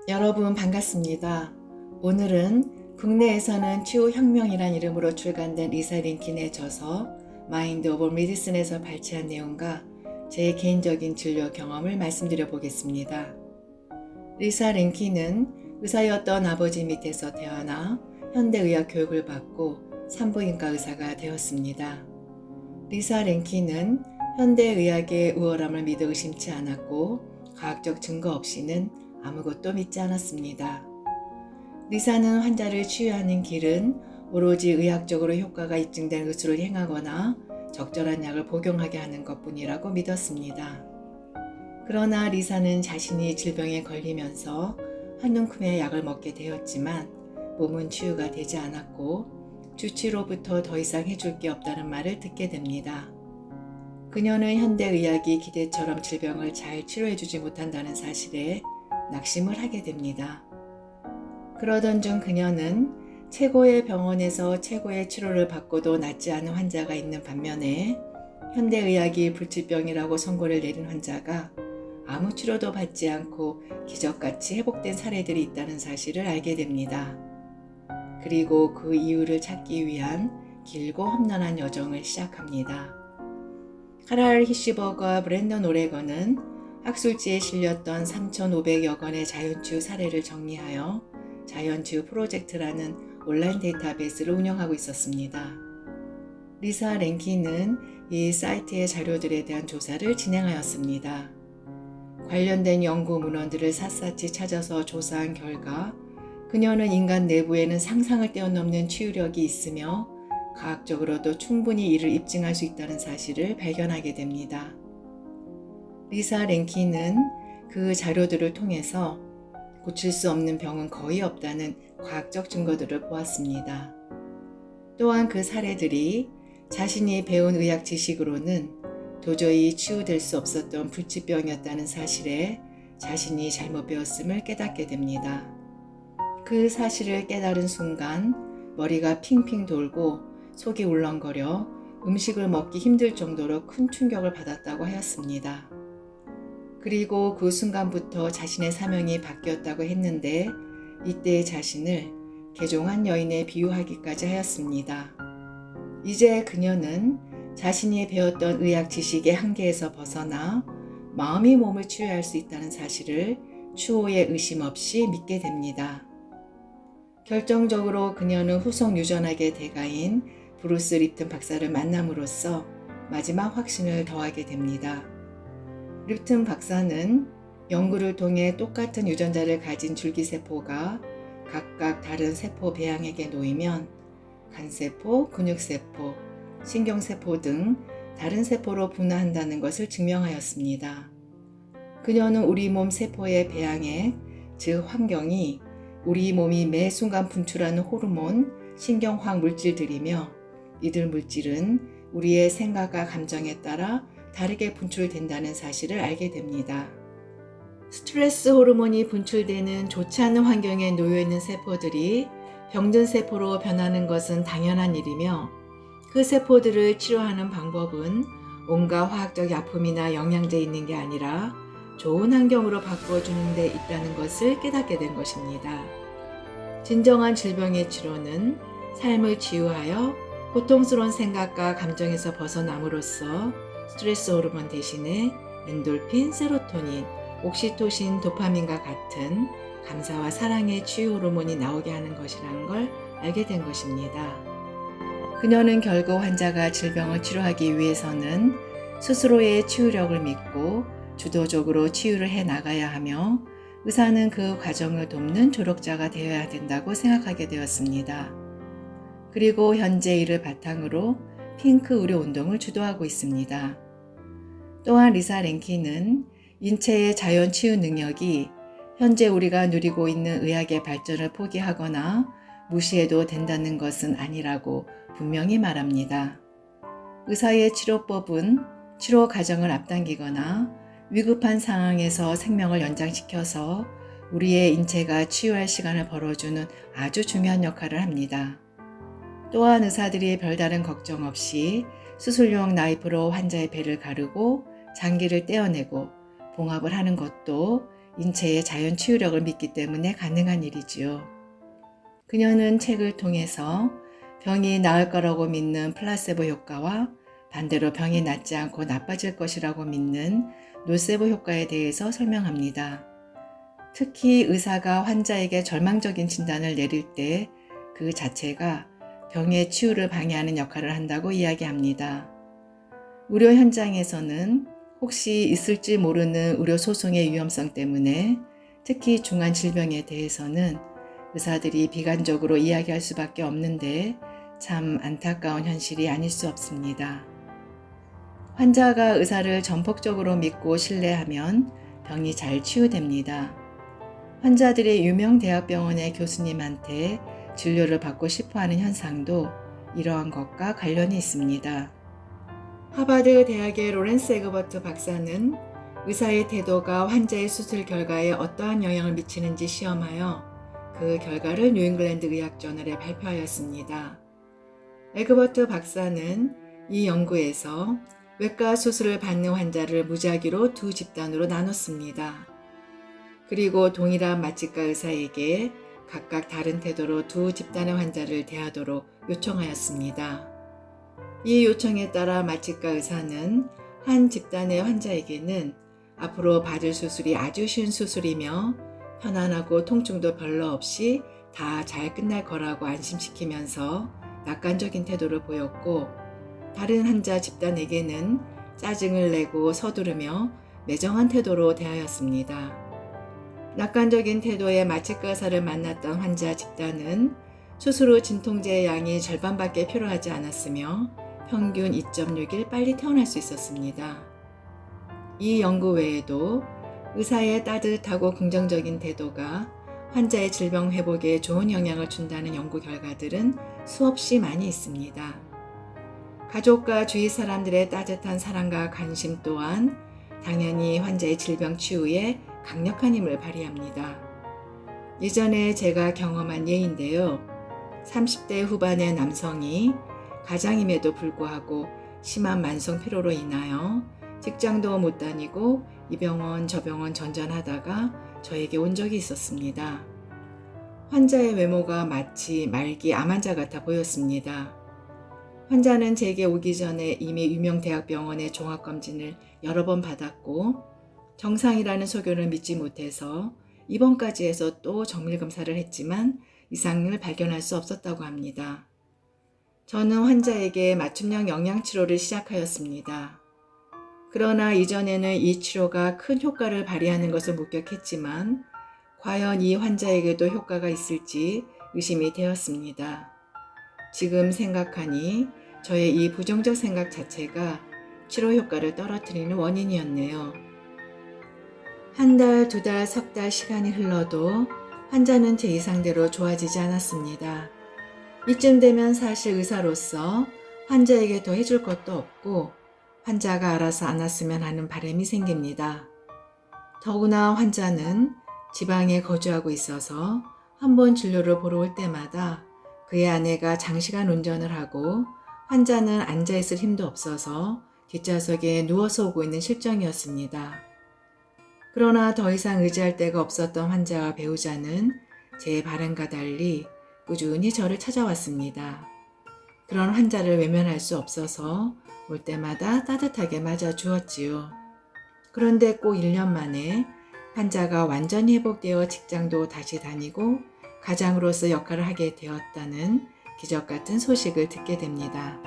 여러분 반갑습니다. 오늘은 국내에서는 치유혁명이란 이름으로 출간된 리사 링킨의 저서 마인드 오브 메디슨에서 발췌한 내용과 제 개인적인 진료 경험을 말씀드려 보겠습니다. 리사 링킨은 의사였던 아버지 밑에서 태어나 현대의학 교육을 받고 산부인과 의사가 되었습니다. 리사 랭킨은 현대의학의 우월함을 믿어 의심치 않았고 과학적 증거 없이는 아무것도 믿지 않았습니다. 리사는 환자를 치유하는 길은 오로지 의학적으로 효과가 입증된 의술을 행하거나 적절한 약을 복용하게 하는 것뿐이라고 믿었습니다. 그러나 리사는 자신이 질병에 걸리면서 한 움큼의 약을 먹게 되었지만 몸은 치유가 되지 않았고 주치로부터 더 이상 해줄 게 없다는 말을 듣게 됩니다. 그녀는 현대의학이 기대처럼 질병을 잘 치료해주지 못한다는 사실에 낙심을 하게 됩니다. 그러던 중 그녀는 최고의 병원에서 최고의 치료를 받고도 낫지 않은 환자가 있는 반면에 현대의학이 불치병이라고 선고를 내린 환자가 아무 치료도 받지 않고 기적같이 회복된 사례들이 있다는 사실을 알게 됩니다. 그리고 그 이유를 찾기 위한 길고 험난한 여정을 시작합니다. 카랄 히시버그와 브랜던 오레건은 학술지에 실렸던 3,500여 건의 자연치유 사례를 정리하여 자연치유 프로젝트라는 온라인 데이터베이스를 운영하고 있었습니다. 리사 랭킨은 이 사이트의 자료들에 대한 조사를 진행하였습니다. 관련된 연구 문헌들을 샅샅이 찾아서 조사한 결과 그녀는 인간 내부에는 상상을 뛰어넘는 치유력이 있으며 과학적으로도 충분히 이를 입증할 수 있다는 사실을 발견하게 됩니다. 리사 랭킨은 그 자료들을 통해서 고칠 수 없는 병은 거의 없다는 과학적 증거들을 보았습니다. 또한 그 사례들이 자신이 배운 의학 지식으로는 도저히 치유될 수 없었던 불치병이었다는 사실에 자신이 잘못 배웠음을 깨닫게 됩니다. 그 사실을 깨달은 순간 머리가 핑핑 돌고 속이 울렁거려 음식을 먹기 힘들 정도로 큰 충격을 받았다고 하였습니다. 그리고 그 순간부터 자신의 사명이 바뀌었다고 했는데 이때의 자신을 개종한 여인에 비유하기까지 하였습니다. 이제 그녀는 자신이 배웠던 의학 지식의 한계에서 벗어나 마음이 몸을 치유할 수 있다는 사실을 추호의 의심 없이 믿게 됩니다. 결정적으로 그녀는 후속 유전학의 대가인 브루스 립튼 박사를 만남으로써 마지막 확신을 더하게 됩니다. 립튼 박사는 연구를 통해 똑같은 유전자를 가진 줄기세포가 각각 다른 세포 배양액에 놓이면 간세포, 근육세포, 신경세포 등 다른 세포로 분화한다는 것을 증명하였습니다. 그녀는 우리 몸 세포의 배양액, 즉 환경이 우리 몸이 매 순간 분출하는 호르몬, 신경화학 물질들이며 이들 물질은 우리의 생각과 감정에 따라 다르게 분출된다는 사실을 알게 됩니다. 스트레스 호르몬이 분출되는 좋지 않은 환경에 놓여 있는 세포들이 병든 세포로 변하는 것은 당연한 일이며 그 세포들을 치료하는 방법은 온갖 화학적 약품이나 영양제에 있는 게 아니라 좋은 환경으로 바꿔주는 데 있다는 것을 깨닫게 된 것입니다. 진정한 질병의 치료는 삶을 치유하여 고통스러운 생각과 감정에서 벗어남으로써 스트레스 호르몬 대신에 엔돌핀, 세로토닌, 옥시토신, 도파민과 같은 감사와 사랑의 치유 호르몬이 나오게 하는 것이라는 걸 알게 된 것입니다. 그녀는 결국 환자가 질병을 치료하기 위해서는 스스로의 치유력을 믿고 주도적으로 치유를 해 나가야 하며 의사는 그 과정을 돕는 조력자가 되어야 된다고 생각하게 되었습니다. 그리고 현재 이를 바탕으로 핑크 의료 운동을 주도하고 있습니다. 또한 리사 랭킨은 인체의 자연 치유 능력이 현재 우리가 누리고 있는 의학의 발전을 포기하거나 무시해도 된다는 것은 아니라고 분명히 말합니다. 의사의 치료법은 치료 과정을 앞당기거나 위급한 상황에서 생명을 연장시켜서 우리의 인체가 치유할 시간을 벌어주는 아주 중요한 역할을 합니다. 또한 의사들이 별다른 걱정 없이 수술용 나이프로 환자의 배를 가르고 장기를 떼어내고 봉합을 하는 것도 인체의 자연 치유력을 믿기 때문에 가능한 일이지요. 그녀는 책을 통해서 병이 나을 거라고 믿는 플라세보 효과와 반대로 병이 낫지 않고 나빠질 것이라고 믿는 노세보 효과에 대해서 설명합니다. 특히 의사가 환자에게 절망적인 진단을 내릴 때 그 자체가 병의 치유를 방해하는 역할을 한다고 이야기합니다. 의료 현장에서는 혹시 있을지 모르는 의료 소송의 위험성 때문에 특히 중한 질병에 대해서는 의사들이 비관적으로 이야기할 수밖에 없는데 참 안타까운 현실이 아닐 수 없습니다. 환자가 의사를 전폭적으로 믿고 신뢰하면 병이 잘 치유됩니다. 환자들이 유명 대학병원의 교수님한테 진료를 받고 싶어하는 현상도 이러한 것과 관련이 있습니다. 하버드 대학의 로렌스 에그버트 박사는 의사의 태도가 환자의 수술 결과에 어떠한 영향을 미치는지 시험하여 그 결과를 뉴잉글랜드 의학저널에 발표하였습니다. 에그버트 박사는 이 연구에서 외과 수술을 받는 환자를 무작위로 두 집단으로 나눴습니다. 그리고 동일한 마취과 의사에게 각각 다른 태도로 두 집단의 환자를 대하도록 요청하였습니다. 이 요청에 따라 마취과 의사는 한 집단의 환자에게는 앞으로 받을 수술이 아주 쉬운 수술이며 편안하고 통증도 별로 없이 다 잘 끝날 거라고 안심시키면서 낙관적인 태도를 보였고, 다른 환자 집단에게는 짜증을 내고 서두르며 매정한 태도로 대하였습니다. 낙관적인 태도의 마취과 의사를 만났던 환자 집단은 수술 후 진통제의 양이 절반밖에 필요하지 않았으며 평균 2.6일 빨리 퇴원할 수 있었습니다. 이 연구 외에도 의사의 따뜻하고 긍정적인 태도가 환자의 질병 회복에 좋은 영향을 준다는 연구 결과들은 수없이 많이 있습니다. 가족과 주위 사람들의 따뜻한 사랑과 관심 또한 당연히 환자의 질병 치유에 강력한 힘을 발휘합니다. 예전에 제가 경험한 예인데요. 30대 후반의 남성이 가장임에도 불구하고 심한 만성 피로로 인하여 직장도 못 다니고 이 병원 저 병원 전전하다가 저에게 온 적이 있었습니다. 환자의 외모가 마치 말기 암 환자 같아 보였습니다. 환자는 제게 오기 전에 이미 유명 대학병원의 종합검진을 여러 번 받았고 정상이라는 소견을 믿지 못해서 입원까지 해서 또 정밀검사를 했지만 이상을 발견할 수 없었다고 합니다. 저는 환자에게 맞춤형 영양치료를 시작하였습니다. 그러나 이전에는 이 치료가 큰 효과를 발휘하는 것을 목격했지만 과연 이 환자에게도 효과가 있을지 의심이 되었습니다. 지금 생각하니 저의 이 부정적 생각 자체가 치료 효과를 떨어뜨리는 원인이었네요. 한 달, 두 달, 석 달 시간이 흘러도 환자는 제 예상대로 좋아지지 않았습니다. 이쯤 되면 사실 의사로서 환자에게 더 해줄 것도 없고 환자가 알아서 안 왔으면 하는 바람이 생깁니다. 더구나 환자는 지방에 거주하고 있어서 한 번 진료를 보러 올 때마다 그의 아내가 장시간 운전을 하고 환자는 앉아있을 힘도 없어서 뒷좌석에 누워서 오고 있는 실정이었습니다. 그러나 더 이상 의지할 데가 없었던 환자와 배우자는 제 바람과 달리 꾸준히 저를 찾아왔습니다. 그런 환자를 외면할 수 없어서 올 때마다 따뜻하게 맞아주었지요. 그런데 꼭 1년 만에 환자가 완전히 회복되어 직장도 다시 다니고 가장으로서 역할을 하게 되었다는 기적 같은 소식을 듣게 됩니다.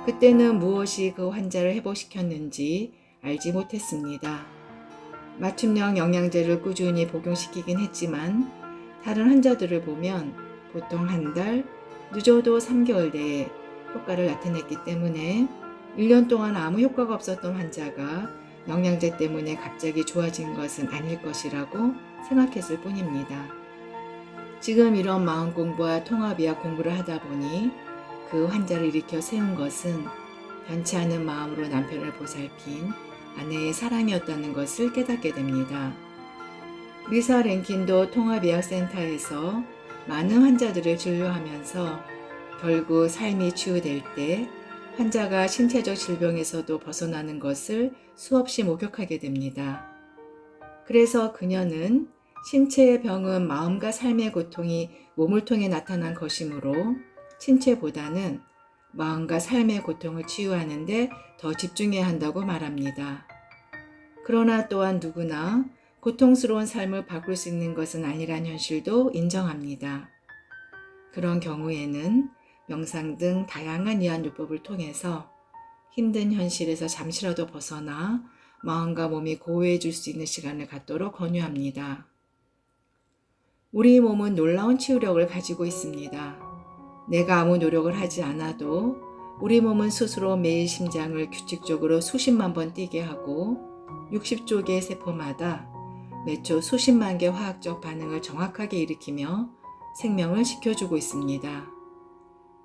그때는 무엇이 그 환자를 회복시켰는지 알지 못했습니다. 맞춤형 영양제를 꾸준히 복용시키긴 했지만 다른 환자들을 보면 보통 한 달, 늦어도 3개월 내에 효과를 나타냈기 때문에 1년 동안 아무 효과가 없었던 환자가 영양제 때문에 갑자기 좋아진 것은 아닐 것이라고 생각했을 뿐입니다. 지금 이런 마음 공부와 통합의학 공부를 하다 보니 그 환자를 일으켜 세운 것은 변치 않은 마음으로 남편을 보살핀 아내의 사랑이었다는 것을 깨닫게 됩니다. 리사 랭킨도 통합의학센터에서 많은 환자들을 진료하면서 결국 삶이 치유될 때 환자가 신체적 질병에서도 벗어나는 것을 수없이 목격하게 됩니다. 그래서 그녀는 신체의 병은 마음과 삶의 고통이 몸을 통해 나타난 것이므로 신체보다는 마음과 삶의 고통을 치유하는 데 더 집중해야 한다고 말합니다. 그러나 또한 누구나 고통스러운 삶을 바꿀 수 있는 것은 아니란 현실도 인정합니다. 그런 경우에는 명상 등 다양한 이완요법을 통해서 힘든 현실에서 잠시라도 벗어나 마음과 몸이 고요해질 수 있는 시간을 갖도록 권유합니다. 우리 몸은 놀라운 치유력을 가지고 있습니다. 내가 아무 노력을 하지 않아도 우리 몸은 스스로 매일 심장을 규칙적으로 수십만 번 뛰게 하고 60조 개의 세포마다 매초 수십만 개 화학적 반응을 정확하게 일으키며 생명을 지켜주고 있습니다.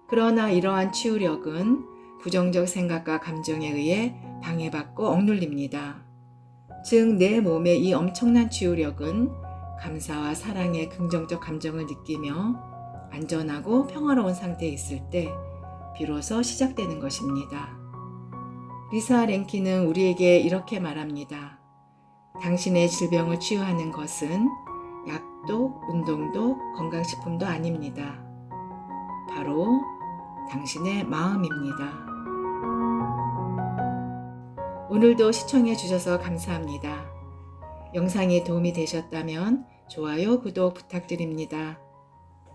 그러나 이러한 치유력은 부정적 생각과 감정에 의해 방해받고 억눌립니다. 즉, 내 몸의 이 엄청난 치유력은 감사와 사랑의 긍정적 감정을 느끼며 안전하고 평화로운 상태에 있을 때 비로소 시작되는 것입니다. 리사 랭키는 우리에게 이렇게 말합니다. 당신의 질병을 치유하는 것은 약도, 운동도, 건강식품도 아닙니다. 바로 당신의 마음입니다. 오늘도 시청해 주셔서 감사합니다. 영상이 도움이 되셨다면 좋아요, 구독 부탁드립니다.